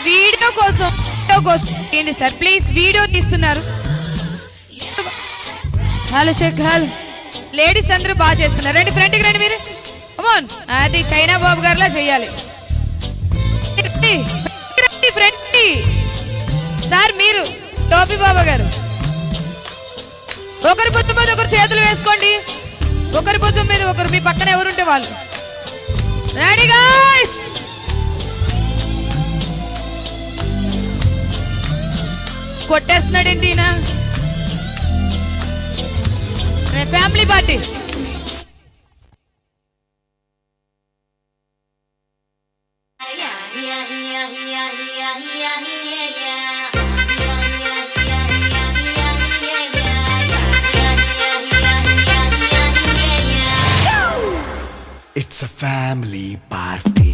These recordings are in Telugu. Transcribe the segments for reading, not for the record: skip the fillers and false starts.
వీడియో కోసం ఏంటి సార్ ప్లీజ్ వీడియో తీస్తున్నారు. హలో షేక్ హలో లేడీస్ అందరూ బాగా చేస్తున్నారు. రండి ఫ్రంట్కి రండి మీరు. కమాన్ అది చైనా బాబు గారిలా చేయాలి. ఫ్రంట్ సార్ మీరు టోపీ బాబా గారు ఒకరి భుజం మీద ఒకరు చేతులు వేసుకోండి. ఒకరి భుజం మీద ఒకరు మీ పక్కన ఎవరుంటే వాళ్ళు. రెడీ గైస్ కొట్టేస్తున్నాడు ఏంటి family party. It's a family party.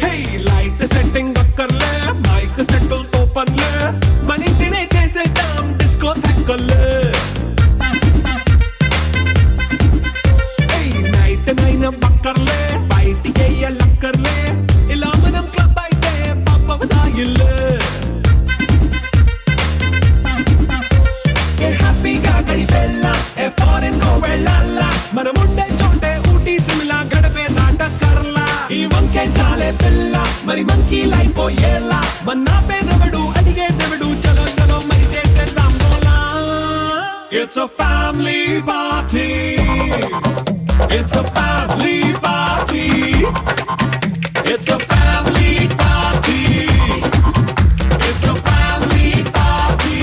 Hey, light setting dakkarle, mic settle to panle, manintine chesedam disco thakkale. Hey, night nine bakkarle, bite ye lakkarle, ila manam club aite papa vadayille. మరి మంకీ లైపోయేలా మన్నా పేదవడు అడిగే దేవుడు చలో చలో మరి చేసేద్దాం గోలా. It's a family party. It's a family party. It's a family party. It's a family party.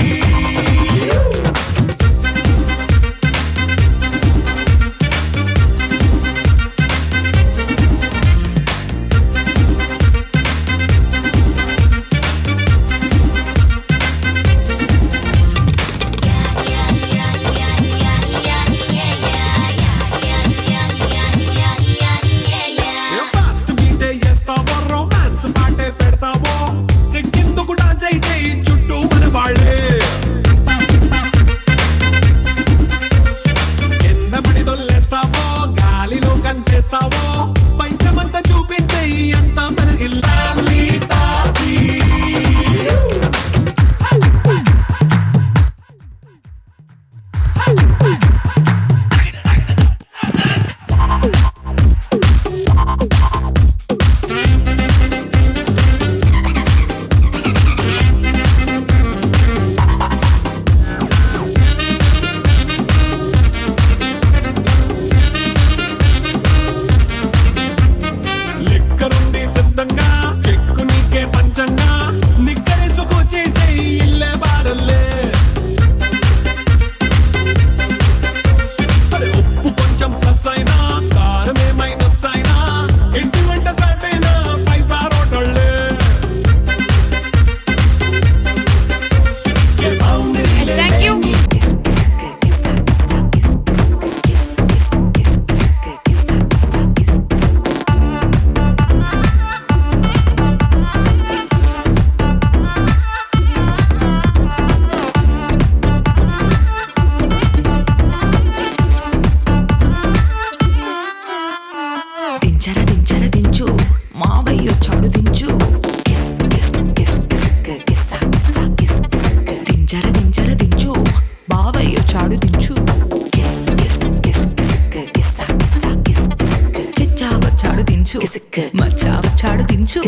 మచ్చాడు దించు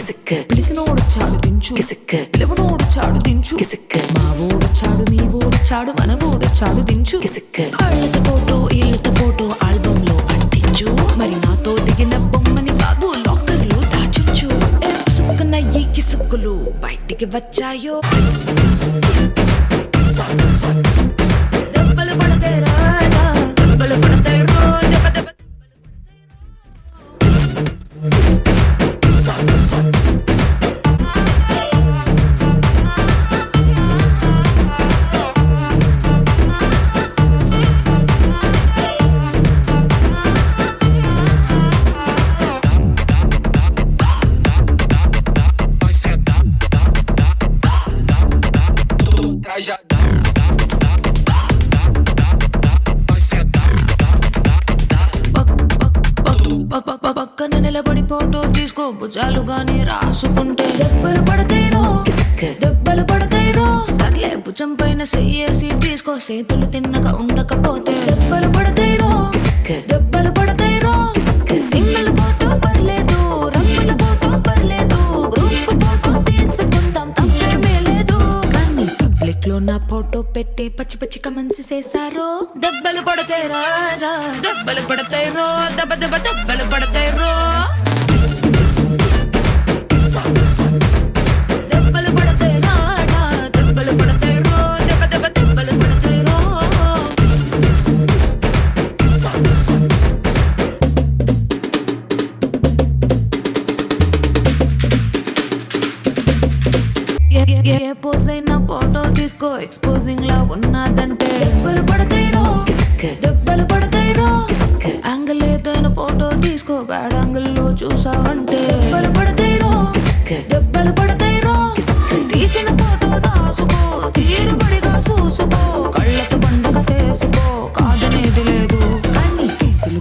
పిలిసినోడు చాడు దించు పిలవనోడు చాడు దించు మా ఓడొచ్చాడు మీ ఓడొచ్చాడు మన ఓడొచ్చాడు దించు అళ్ళత ఫోటో ఇళ్ళత ఫోటో ఆల్బమ్ లో అంటించు మరి నాతో దిగిన బొమ్మని కాదు లాకర్ లో దాచుంచు సుక్కున ఈ కిసుక్కులు బయటికి వచ్చాయో దెబ్బలు పడతేరా భుజాలు గాని రాసుకుంటే దెబ్బలు పడతాయిరో దెబ్బలు పడతాయిరో. సర్లే భుజం పైన చెయ్యేసి తీసుకో, చేతులు తిన్నగా ఉండకపోతే దెబ్బలు పడతాయిరో దెబ్బలు పడతాయిరో. సింగిల్ ఫోటో పర్లేదు, రంగుల ఫోటో పర్లేదు, గ్రూప్ ఫోటో తీసుకుందాం తప్పేమీ లేదు. కానీ పబ్లిక్ లో నా ఫోటో పెట్టి పచ్చి పచ్చి కమెంట్స్ చేశారు. దెబ్బలు పడతాయి రాజా దెబ్బలు పడతాయిరో, దెబ్బ దెబ్బ దెబ్బలు పడతాయిరో. దెబ్బలు పడతాయి రాజా దెబ్బలు పడతాయిరో, దెబ్బ దెబ్బ దెబ్బలు పడతాయిరో. ఏ పోజ్ అయినా ఫోటో తీసుకో, ఎక్స్పోజింగ్ లా ఉన్నదంటే దెబ్బలు పడతాయిరో దెబ్బలు పడతాయిరో. యాంగిల్ ఏదైనా ఫోటో తీసుకో, బ్యాడ్ యాంగిల్ లో చూసావంటే దెబ్బలు పడతాయిరో దెబ్బలు పడతాయిరో. తీసిన ఫోటో దాసుకో, తీరుబడిగా చూసుకో, కళ్ళకు పండగ చేసుకో, కాదనేది లేదు. కానీ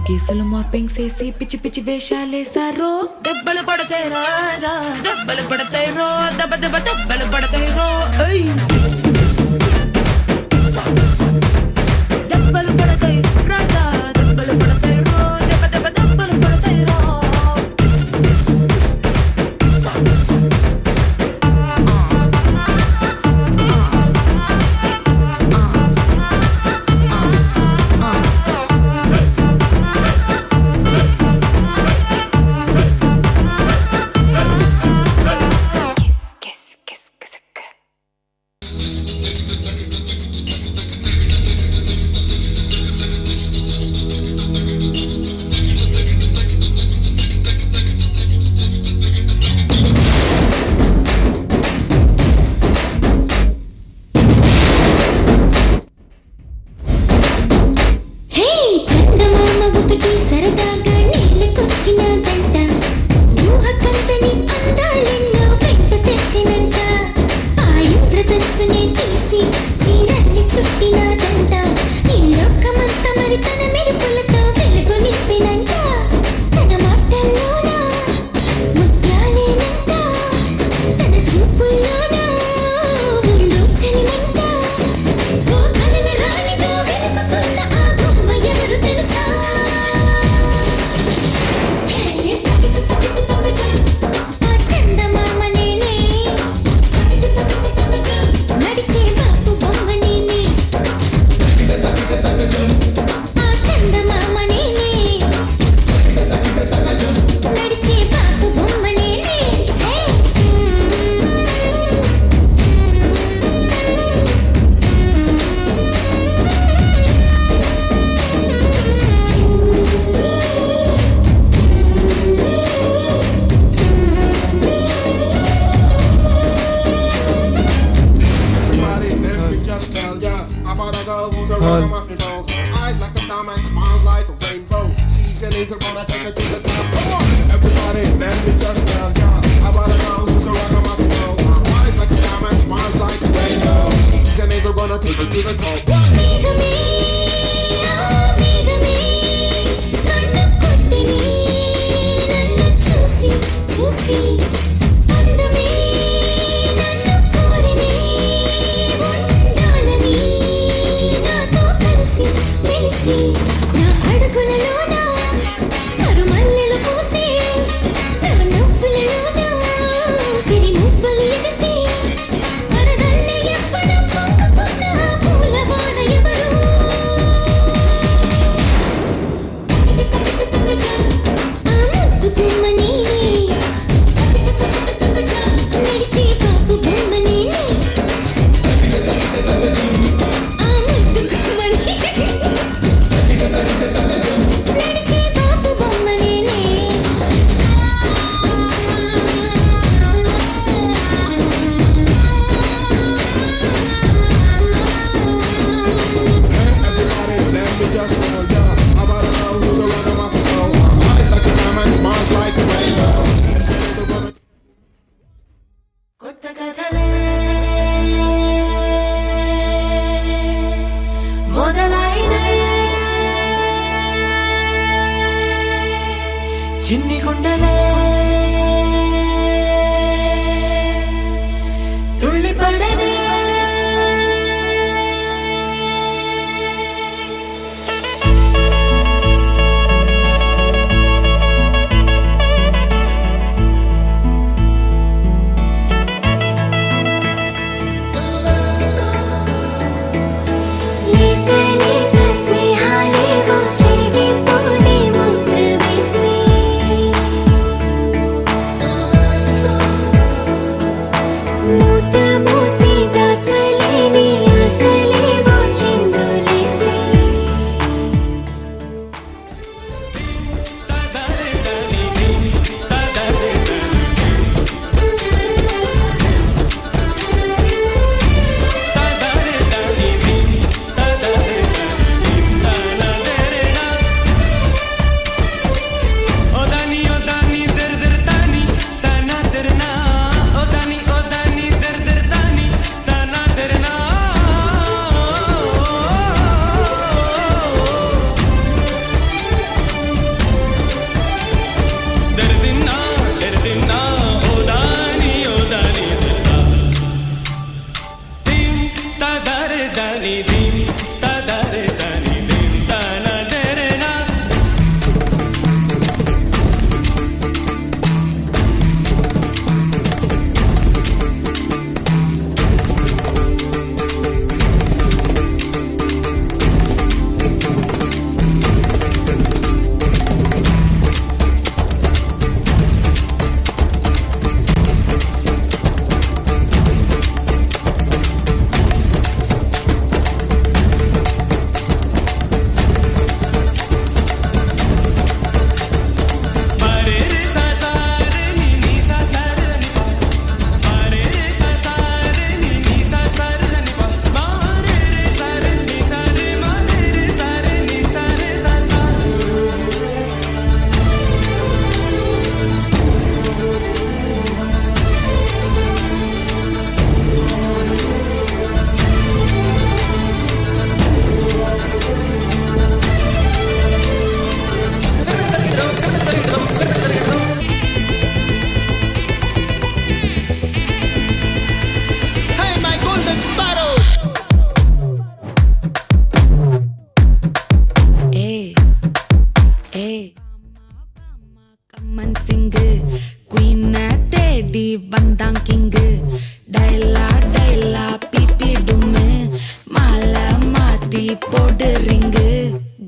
కేసులు మార్పింగ్ చేసి పిచ్చి పిచ్చి వేషాలేసారో. దెబ్బలు పడతాయి రాజా దెబ్బలు పడతాయిరో, దెబ్బ దెబ్బ దెబ్బలు పడతాయిరో. దెబ్బలు పడతాయి రాజా దెబ్బలు పడతాయిరో, దెబ్బ దెబ్బ దెబ్బలు పడతాయిరో. చిన్ని గుండెలే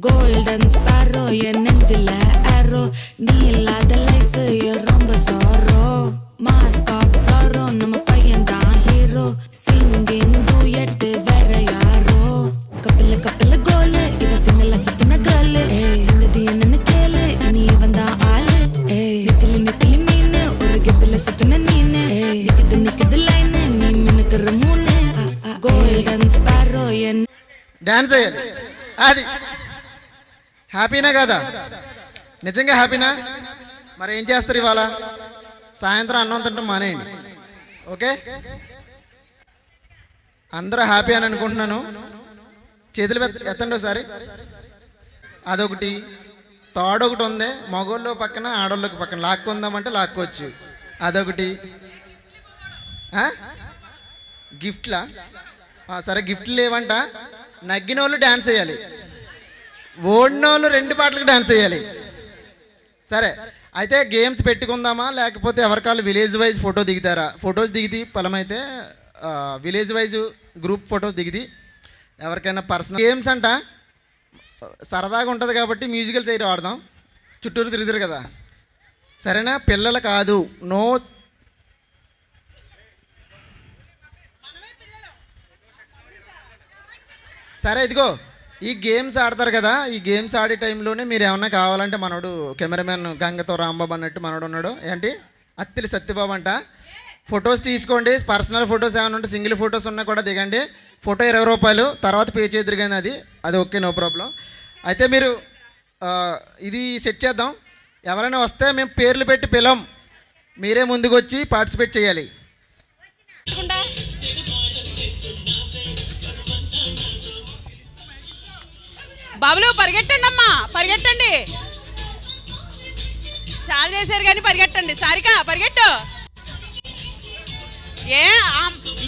கோல்டன் ஸ்பாரோ என் நெஞ்சில ஆரோ நீ இல்லாத லைஃப் ரொம்ப சாரோ மாஸ்க் ஆஃப் சாரோ நம்ம பையன் தான் ஹீரோ சிங்கிங் டூயட் வேற யாரோ கப்பல கப்பல கோலு இவ சிங்கல சுத்தின கேர்ளு சங்கதி என்னன்னு கேளு இனி இவன் தான் ஆளு நெத்திலி நெத்திலி மீன் ஒரு கெத்துல சுத்தின நீனு நிக்குது லைன் நீ மினுக்குற மூணு கோல்டன் స్పారో என் డాన్స్ చేయాలి అది హ్యాపీనా కదా నిజంగా హ్యాపీనా మరి ఏం చేస్తారు ఇవాళ సాయంత్రం అన్నం తింటాం మానేయండి ఓకే అందరూ హ్యాపీ అని అనుకుంటున్నాను చేతులు ఎత్తండి ఒకసారి అదొకటి తాడొకటి ఉంది మగోళ్ళు పక్కన ఆడోళ్ళకి పక్కన లాక్కుందామంటే లాక్కోవచ్చు అదొకటి గిఫ్ట్లా సరే గిఫ్ట్లు లేవంట నగ్గిన వాళ్ళు డ్యాన్స్ చేయాలి ఓడిన వాళ్ళు 2 పాటలకు డ్యాన్స్ చేయాలి సరే అయితే గేమ్స్ పెట్టుకుందామా లేకపోతే ఎవరికాళ్ళు విలేజ్ వైజ్ ఫోటో దిగుతారా ఫొటోస్ దిగితే ఫలమైతే విలేజ్ వైజ్ గ్రూప్ ఫొటోస్ దిగితే ఎవరికైనా పర్సనల్ గేమ్స్ అంట సరదాగా ఉంటుంది కాబట్టి మ్యూజికల్ చైర్ వాడదాం చుట్టూరు తిరుగుతారు కదా సరేనా పిల్లలు కాదు నో సరే ఇదిగో ఈ గేమ్స్ ఆడతారు కదా ఈ గేమ్స్ ఆడే టైంలోనే మీరు ఏమన్నా కావాలంటే మనోడు కెమెరామెన్ గంగతో రాంబాబు అన్నట్టు మనోడు ఉన్నాడు ఏంటి అత్తిలి సత్యబాబు అంట ఫొటోస్ తీసుకోండి పర్సనల్ ఫొటోస్ ఏమైనా ఉంటే సింగిల్ ఫొటోస్ ఉన్నా కూడా దిగండి ఫోటో 20 రూపాయలు తర్వాత పే చేద్దరు కానీ అది ఓకే నో ప్రాబ్లం అయితే మీరు ఇది సెట్ చేద్దాం ఎవరైనా వస్తే మేము పేర్లు పెట్టి పిలం మీరే ముందుకు వచ్చి పార్టిసిపేట్ చేయాలి బాబులు పరిగెట్టండి అమ్మా పరిగెట్టండి చాలా చేశారు కానీ పరిగెట్టండి సారిక పరిగెట్టు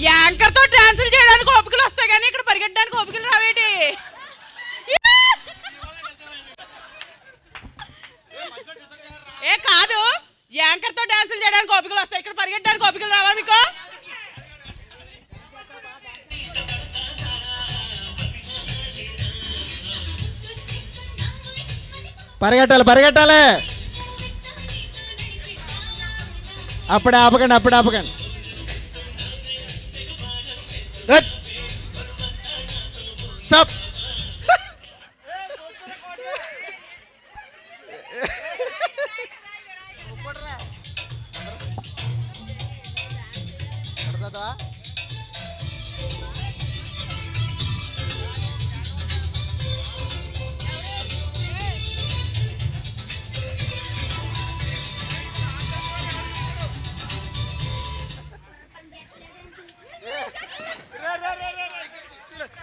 యాంకర్తో డాన్సులు చేయడానికి ఓపికలు వస్తాయి కానీ ఇక్కడ పరిగెట్టడానికి ఓపికలు రావేటి కాదు యాంకర్తో డాన్సులు చేయడానికి ఓపికలు వస్తాయి ఇక్కడ పరిగెట్టడానికి ఓపికలు రావా మీకు పరిగెట్టాలి అప్పుడే ఆపకండి స్టాప్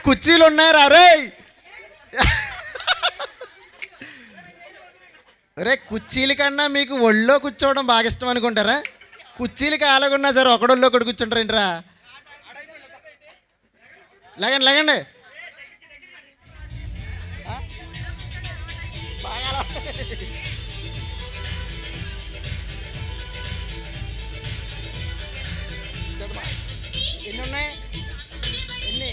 కుర్చీలు ఉన్నాయి రా రే కుర్చీల కన్నా మీకు ఒళ్ళో కూర్చోవడం బాగా ఇష్టం అనుకుంటారా కుర్చీలకి అలాగున్నా సరే ఒకడొల్లో ఒకటి కూర్చుంటారు ఏంట్రా లేగండి ఎన్ని ఉన్నాయి ఎన్ని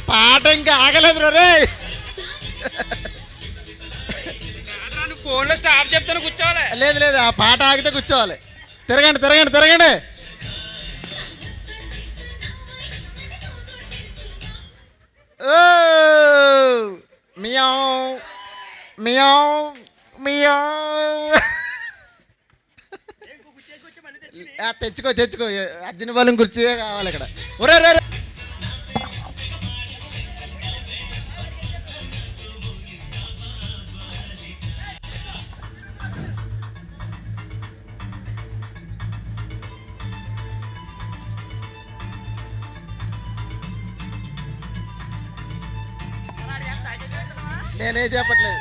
పాట ఇంకా ఆగలేదు రే ఫోన్లో స్టాప్ చెప్తాను కూర్చోవాలి లేదు ఆ పాట ఆగితే కూర్చోవాలి తిరగండి తెచ్చుకో అర్జున బలం కుర్చీ కావాలి ఇక్కడ ఒరే నేనే చెప్పట్లేదు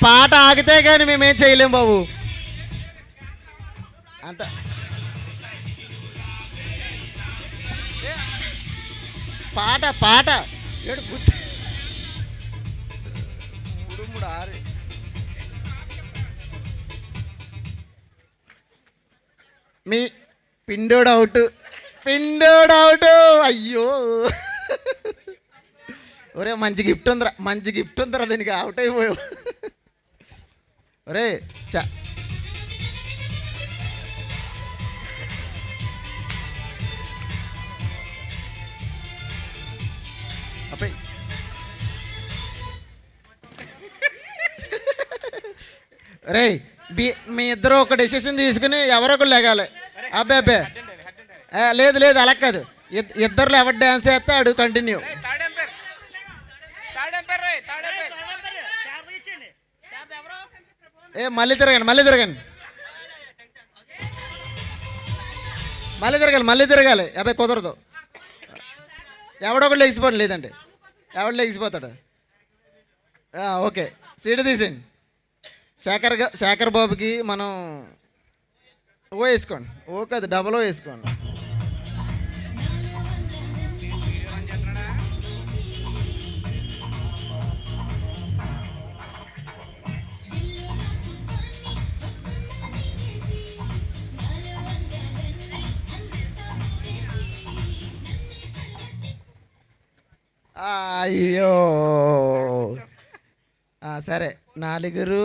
పాట ఆగితే కానీ మేమేం చేయలేం బాబు అంత పాట పాట ఏడు కూర్చో. మీ పిండోడు అవుట్, పిండోడు అవుట్. అయ్యో ఒరే మంచి గిఫ్ట్ ఉందిరా, మంచి గిఫ్ట్ ఉందిరా, దీనికి అవుట్ అయిపోయావు. ఒరే చ అప్పయ్ రే మీ ఇద్దరు ఒక డెసిషన్ తీసుకుని ఎవరో ఒకరు లేగాలి. అబ్బే అబ్బే లేదు లేదు అలా కాదు, ఇద్దరు ఎవరు డ్యాన్స్ చేస్తే ఆడు కంటిన్యూ. మళ్ళీ తిరగండి, మళ్ళీ తిరగండి, మళ్ళీ తిరగాలి, మళ్ళీ తిరగాలి. అబ్బాయి కుదరదు, ఎవడొకడు లెగిసిపోండి, లేదంటే ఎవడు లెగిసిపోతాడు. ఓకే సీటు తీసేయండి. శేఖర్ బాబుకి మనం ఓ వేసుకోండి, ఓ కాదు డబల్ ఓ వేసుకోండి. అయ్యో సరే నలుగురు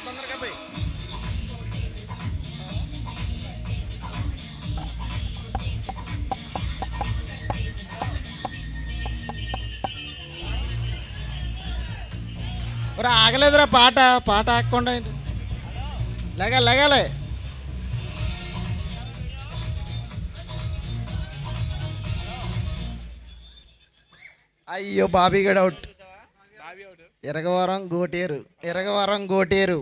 తొందరగా పోయి ఆగలేదురా పాట, పాట ఆగకుండా లెగాలి లెగాలి. అయ్యో బాబీగడ్ అవుట్. ఇరగవరం గోటేరు, ఇరగవరం గోటేరు.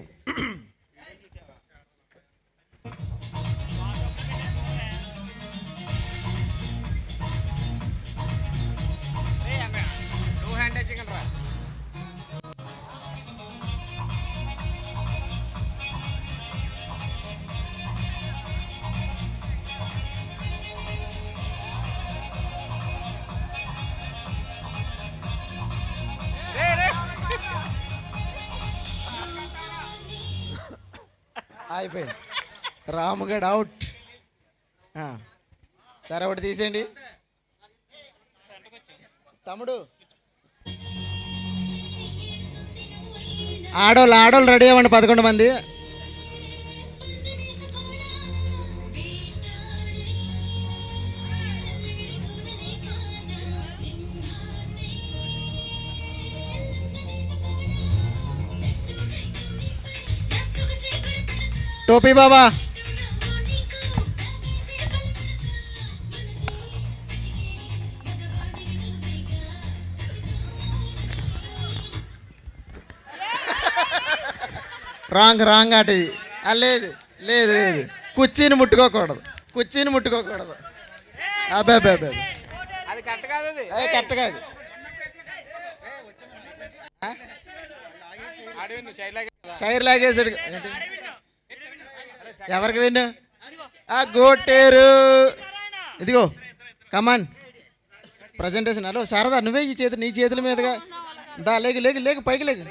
అయిపోయింది, రాముగడ్ అవుట్. సరే ఒకటి తీసేయండి తమ్ముడు. ఆడోళ్ళు రెడీ అవ్వండి 11 మంది. టోపీ బాబా రాంగ్ ఆట ఇది. లేదు లేదు లేదు కుర్చీని ముట్టుకోకూడదు, కుర్చీని ముట్టుకోకూడదు. అబ్బే అబ్బే అబ్బే అది కరెక్ట్ కాదు, అది కరెక్ట్ కాదు. చైర్ లాగేసాడు. ఎవరికి విన్ను? గోటేరు. ఇదిగో కమాన్ ప్రజెంటేషన్. హలో శారదా నువ్వే ఈ చేతులు, నీ చేతుల మీదుగా దా. లేగు లేగు లేగు పైకి లేగు.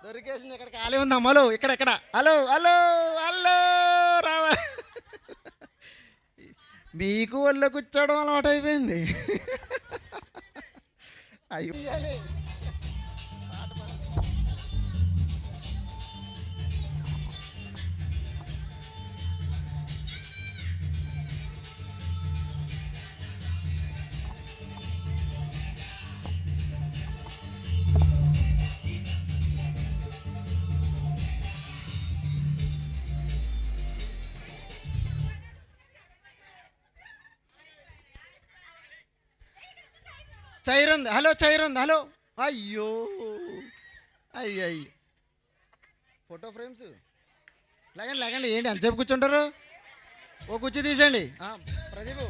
దొరికేసింది. ఇక్కడ ఖాళీ ఉంది అమ్మలో, ఇక్కడ. హలో హలో హలో రావా. మీకు ఒళ్ళో కూర్చోవడం అలవాటు అయిపోయింది. అయ్యో చైర్ ఉంది, హలో చైర్ ఉంది, హలో. అయ్యో అయ్యో ఫోటో ఫ్రేమ్స్ లేకండి లేకండి, ఏంటి ఎంతసేపు కూర్చుంటారు? ఓ కుర్చీ తీసేయండి. ప్రదీప్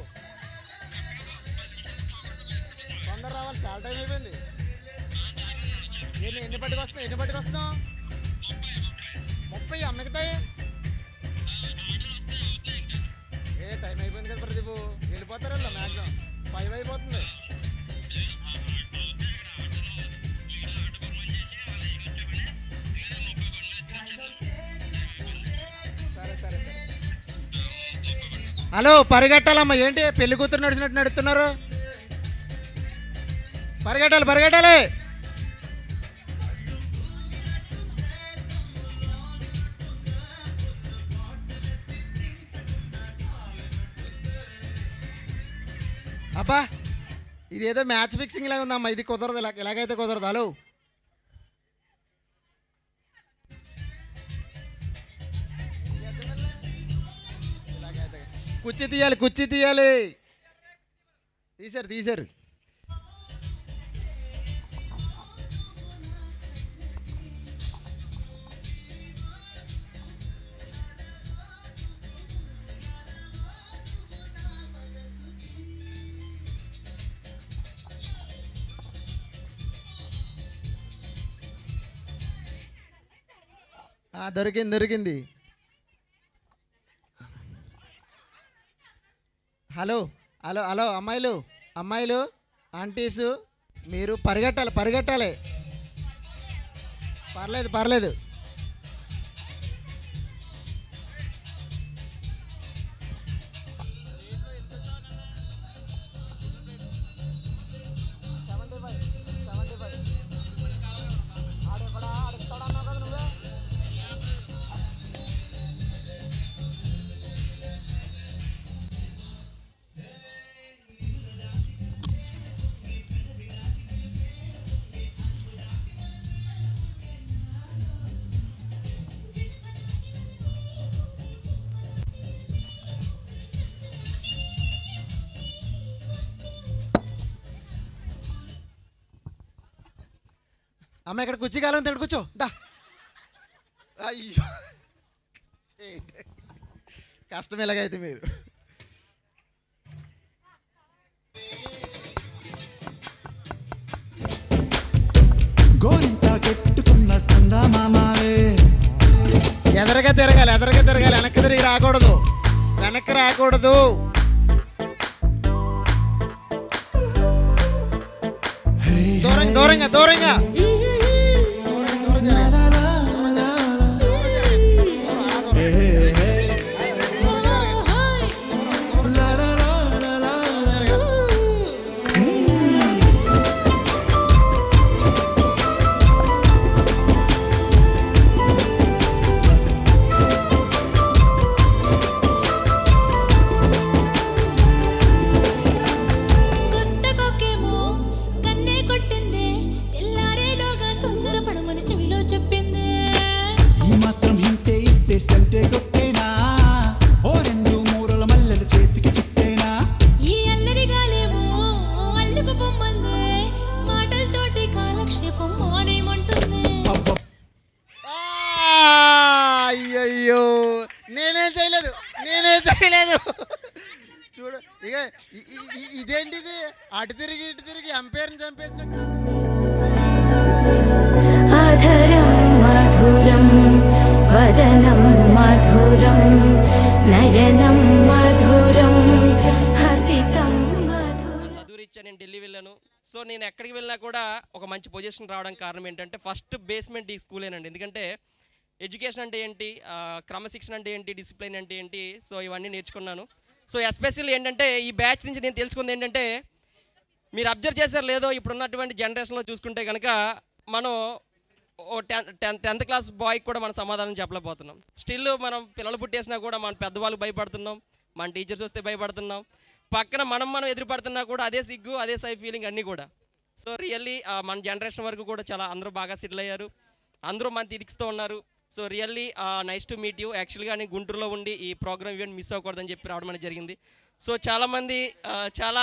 తొందర రావాలి, చాలా టైం అయిపోయింది. ఎన్ని పట్టుకొస్తున్నావు? 30 మిగతాయి టైం అయిపోయింది కదా ప్రదీప్, వెళ్ళిపోతారు కదా మ్యాక్సిమం 5 అయిపోతుంది. సరే. హలో పరిగెట్టాలమ్మా, ఏంటి పెళ్లి కూతురు నడిచినట్టు నడుస్తున్నారు? పరిగెట్టాలి. అబ్బా ఇదేదో మ్యాచ్ ఫిక్సింగ్ లాగా ఉందమ్మా, ఇది కుదరదు, ఇలాగైతే కుదరదు. హలో కుర్చీ తీయాలి. తీశారు. దొరికింది. హలో అమ్మాయిలు ఆంటీసు, మీరు పరిగెట్టాలి. పర్లేదు. అమ్మ ఇక్కడ కుర్చీ కాలం ఇక్కడ కూర్చో దా. అయ్యో కష్టం ఎలాగైతే మీరు. గోరింట కట్టుకున్న సందమామావే, ఎదరగా తిరగాలి, వెనక్కి తిరిగి రాకూడదు. దూరంగా సంటే కొట్టేనా, ఓ 2 మూరల మల్లెలు చేతికి చుట్టేనా, ఈ అల్లరి గాలేమో అల్లుకు పొమ్మందే, మాటలతోటి కాలక్షేపం మానేమంటుంది. అయ్యయ్యో నేనే చేయలేదు. చూడు ఇక ఇదేంటిది, అటు తిరిగి ఇటు తిరిగి ఎంపైర్ని చంపేసినట్టు. అధరం మధురం వదనం మధురం నయనం మధురం హసితం మధురం. చదువురిచ్చా నేను ఢిల్లీ వెళ్ళాను. సో నేను ఎక్కడికి వెళ్ళినా కూడా ఒక మంచి పొజిషన్ రావడానికి కారణం ఏంటంటే ఫస్ట్ బేస్మెంట్ ఈ స్కూలేనండి. ఎందుకంటే ఎడ్యుకేషన్ అంటే ఏంటి, క్రమశిక్షణ అంటే ఏంటి, డిసిప్లిన్ అంటే ఏంటి, సో ఇవన్నీ నేర్చుకున్నాను. సో ఎస్పెషల్లీ ఏంటంటే ఈ బ్యాచ్ నుంచి నేను తెలుసుకుంది ఏంటంటే, మీరు అబ్జర్వ్ చేశారు లేదో ఇప్పుడున్నటువంటి జనరేషన్లో చూసుకుంటే కనుక మనం 10th క్లాస్ బాయ్కి కూడా మనం సమాధానం చెప్పలేకపోతున్నాం. స్టిల్ మనం పిల్లలు పుట్టేసినా కూడా మన పెద్దవాళ్ళు భయపడుతున్నాం, మన టీచర్స్ వస్తే భయపడుతున్నాం, పక్కన మనం ఎదురుపడుతున్నా కూడా అదే సిగ్గు, అదే సై ఫీలింగ్ అన్నీ కూడా. సో రియల్లీ మన జనరేషన్ వరకు కూడా చాలా అందరూ బాగా సెటిల్ అయ్యారు, అందరూ మన తిరిగిస్తూ ఉన్నారు. So really nice to meet you. యాక్చువల్గా నేను గుంటూరులో ఉండి ఈ ప్రోగ్రామ్ ఈవెంట్ మిస్ అవ్వకూడదని చెప్పి రావడం అనేది జరిగింది. సో చాలామంది చాలా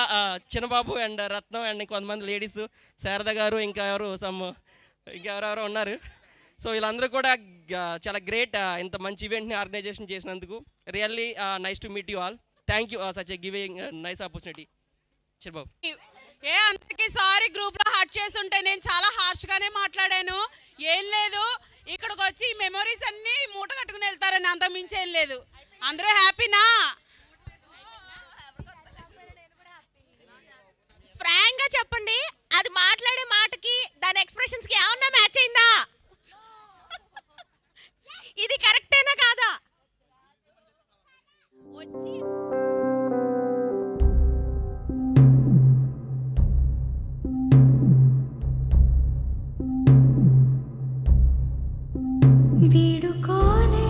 చిన్నబాబు అండ్ రత్నం అండ్ కొంతమంది లేడీస్, శారద గారు, ఇంకా ఎవరెవరో ఉన్నారు. సో వీళ్ళందరూ కూడా చాలా గ్రేట్ ఇంత మంచి ఈవెంట్ని ఆర్గనైజేషన్ చేసినందుకు. Really nice to meet you all. Thank you such a giving nice opportunity. Chirababu. అందరికి సారీ, గ్రూప్ లో హర్ట్ చేసి ఉంటే నేను చాలా హార్ష్ గానే మాట్లాడాను. ఏం లేదు, ఇక్కడికి వచ్చి మెమొరీస్ అన్ని మూట కట్టుకుని వెళ్తారని, అంత మించి ఏం లేదు. అందరూ హ్యాపీనా? ఫ్రాంక్ గా చెప్పండి, అది మాట్లాడే మాటకి దాని ఎక్స్ప్రెషన్స్ కి ఏమన్నా మ్యాచ్ అయిందా? ఇది కరెక్టేనా కాదా? వచ్చి వీడుకోలే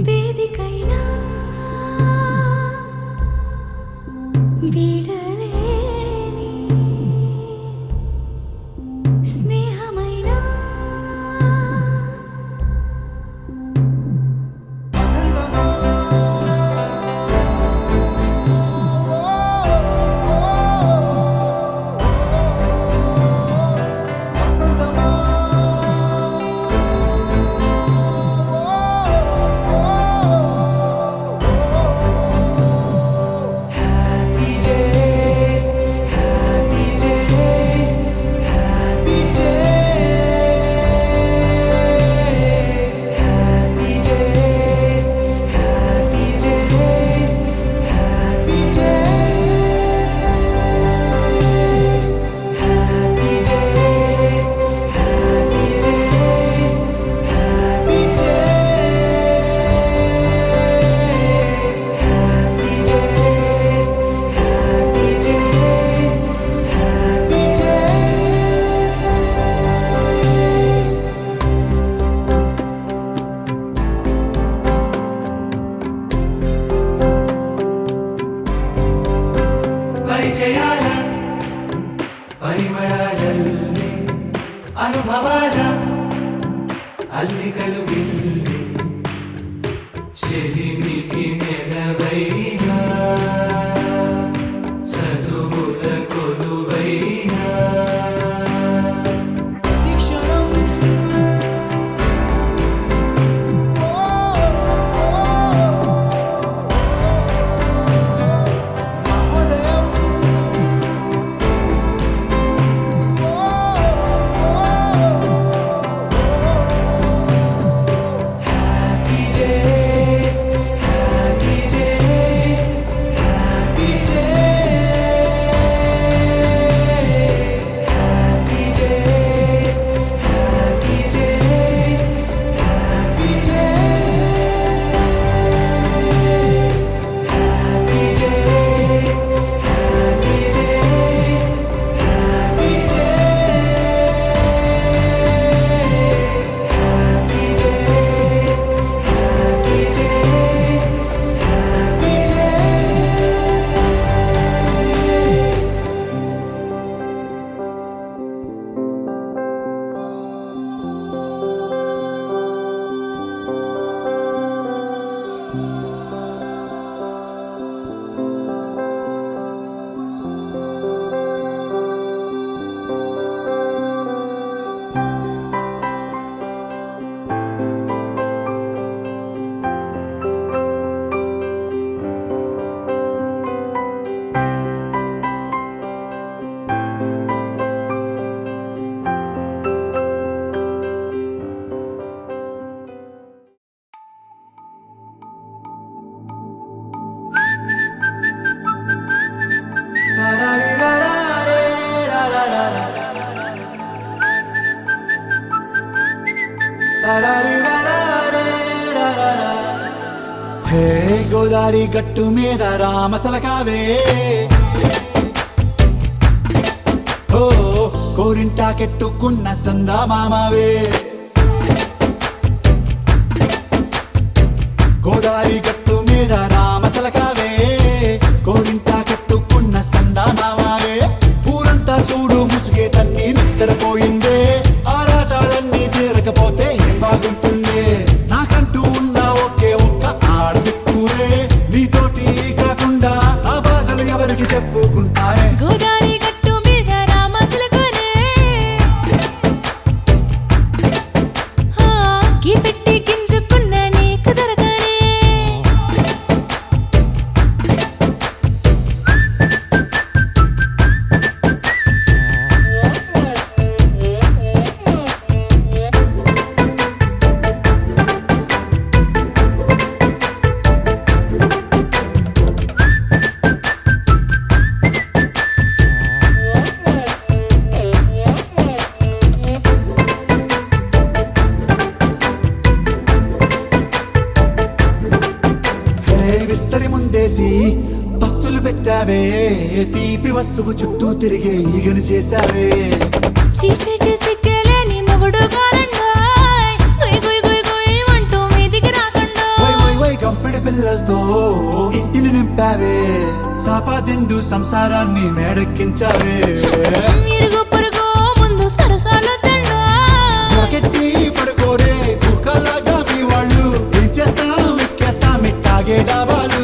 వేదికైనా వీడలేని స్నేహమైనా పరిచయాల పరిమళాలల్లే అనుభవాల అల్లికలు గిల్లి చెలిమికి నెలవైనా చదువుల కొలువైనా ప్రతిక్షణం హే గోదారి గట్టు మీద రామసలకావే, ఓ కోరింటాకెట్టుకున్న సందా మామావే. గోదారి గట్టు మీద రామసలకావే, కోరింటాకెట్టుకున్న సందా మామావే. ఊరంతా చూడు ముసుగే తన్ని నిద్రపోయిందే, ఆరాటాల విస్తరి ముందేసి పస్తులు పెట్టావే తీపి వస్తువు చుట్టూ తిరిగే ఈగను చేశావే చీచీ సిగ్గలేని మొగుడు గారండాయ్ గుయ్ గుయ్ గుయ్ గుయ్ అంటూ మీదికి రాకుండా వై వై వై గంపెడి పిల్లలతో ఇంటిని నింపావే సాపాదిండు సంసారాన్ని మేడెక్కించావే ఇరుగు పొరుగు ముందు సరసాలు దొరకెట్టి పడుకోరే కుక్కలాగా మీ వాళ్ళు ఏం చేస్తాం ఎక్కేస్తాం ఇట్టాగే డాబాలు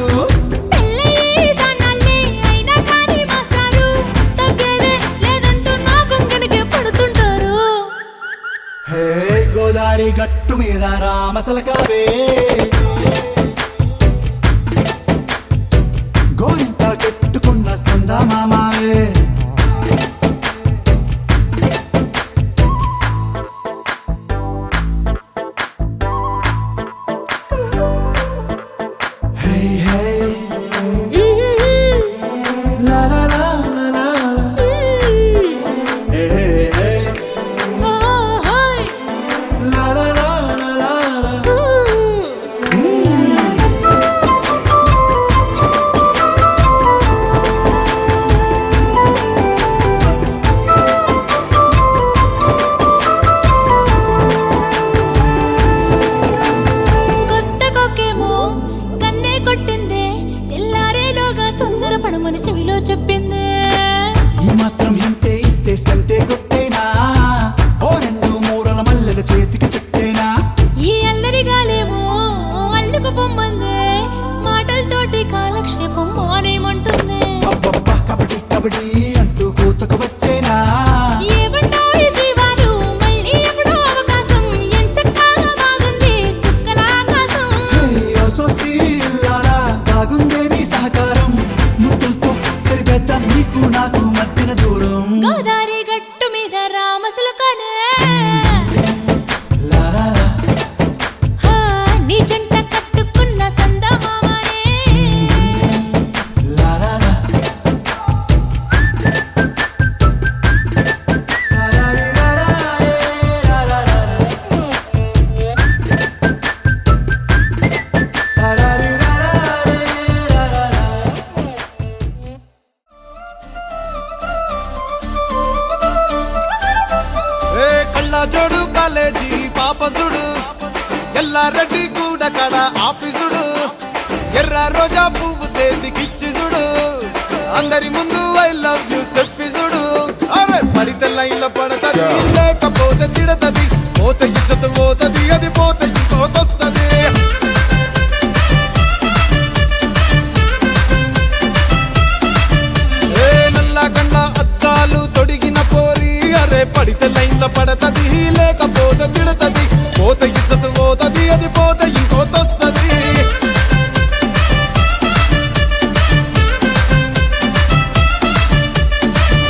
హే గోదారి గట్టు మీద రామసలకావే గోరింట కట్టుకున్న సందా మామావే Hey, hey. La la la la la la. Hey, hey, hey. La la la la la la. కొత్త కొక్కేమో కన్నే కొట్టిందే తెల్లారేలోగా తొందరపడమని చెవిలో చెప్పిందే ఈ మాత్రం హింటే ఇస్తే సంటే కొట్టేనా ఓ రెండు మూరల మల్లెల చేతికి చుట్టేనా ఈ అల్లరి గాలేమో అల్లుకు పొమ్మందే మాటలతోటి కాలక్షేపం మానేమంటుందే అబ్బబ్బా కబడ్డీ కబడ్డీ అంటూ కూతకు వచ్చేనా ఏమంటావు శ్రీవారు మళ్ళీ ఎప్పుడో అవకాశం ఎంచక్కా బాగుంది చుక్కల ఆకాశం సోసి ఇల్లారా బాగుందే నీ సహకారం ముద్దులతో సరిపెద్దాం నీకు నాకు మధ్యన దూరం గోదారి గట్టు మీద రామసులకనే లా లా లా. నీ జంట కట్టుకున్న సందమామనే La la la. La la la la la la la la. La la la la la la la. ఏ కళ్ళజోడు కాలేజీ పాపసుడు ఎల్లారెడ్డి కూడ కడ ఆఫీసుడు ఎర్ర రోజా పువ్వు సేతికిచ్చి చూడు అందరి ముందు ఐ లవ్ యూ చెప్పి చూడు అరే పడితే లైన్లో పడతది లేకపోతే తిడతది పోతే ఇచ్చత పోతది అది పోతే ఇంకోతొస్తది ఏ నల్ల గండ్ల అద్దాలు తొడిగిన పోరి అరే పడితే లైన్లో పడతది లేకపోతే తిడతది పోతే ఇచ్చత పోతది అది పోతే ఇంకోతొస్తది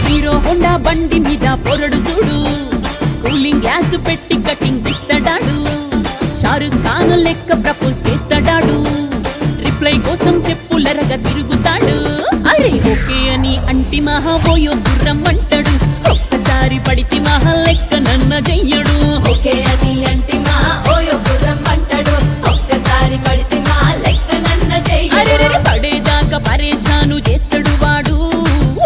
హీరో హోండా బండి మీద పొరడు చూడు కూలింగ్ గ్లాస్ పెట్టి కటింగ్ ఇస్తాడాడు షారుఖ్ ఖాన్ లెక్క ప్రపోజ్ చేస్తాడాడు రిప్లై కోసం చెప్పులరగా తిరుగుతాడు అరే ఓకే అని అంటి మహా పోయో గుర్రం అంటాడు ఒక్కసారి పడితే మహా లెక్క నన్న చెయ్యడు ఓకే అని అంటి మా ఓయో గుర్రం అంటాడు ఒక్కసారి పడితే మా లెక్క నన్న అరే పడేదాకా పరేషాను చేస్తాడు వాడు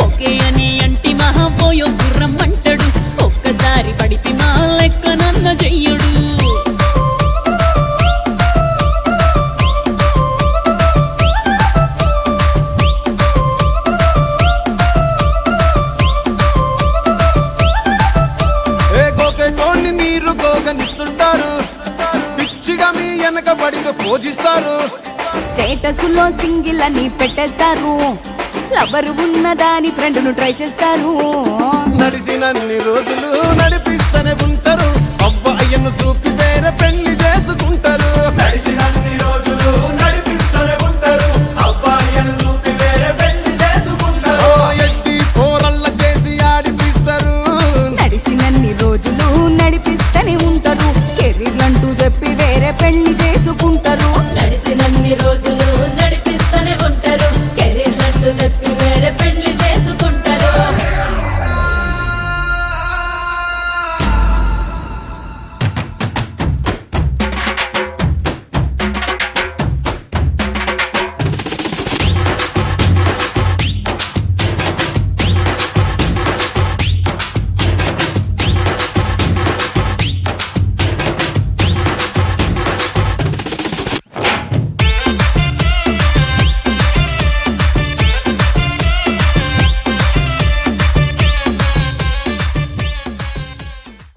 ఓకే అని అంటి మహా పోయో గుర్రం అంటాడు ఒక్కసారి పడితే మా లెక్క నన్న చెయ్యడు ఏ గోకెటోన్ని మీరు గోగనిస్తుంటారు పిచ్చిగా మీ వెనక పడితే పూజిస్తారు స్టేటస్ లో సింగిల్ అని పెట్టేస్తారు లవర్ ఉన్నదాని ఫ్రెండ్ ను ట్రై చేస్తారు నడిచినన్ని రోజులు నడిపిస్తూనే ఉంటారు అవ్వ అయ్యను చూపి వేరే పెళ్లి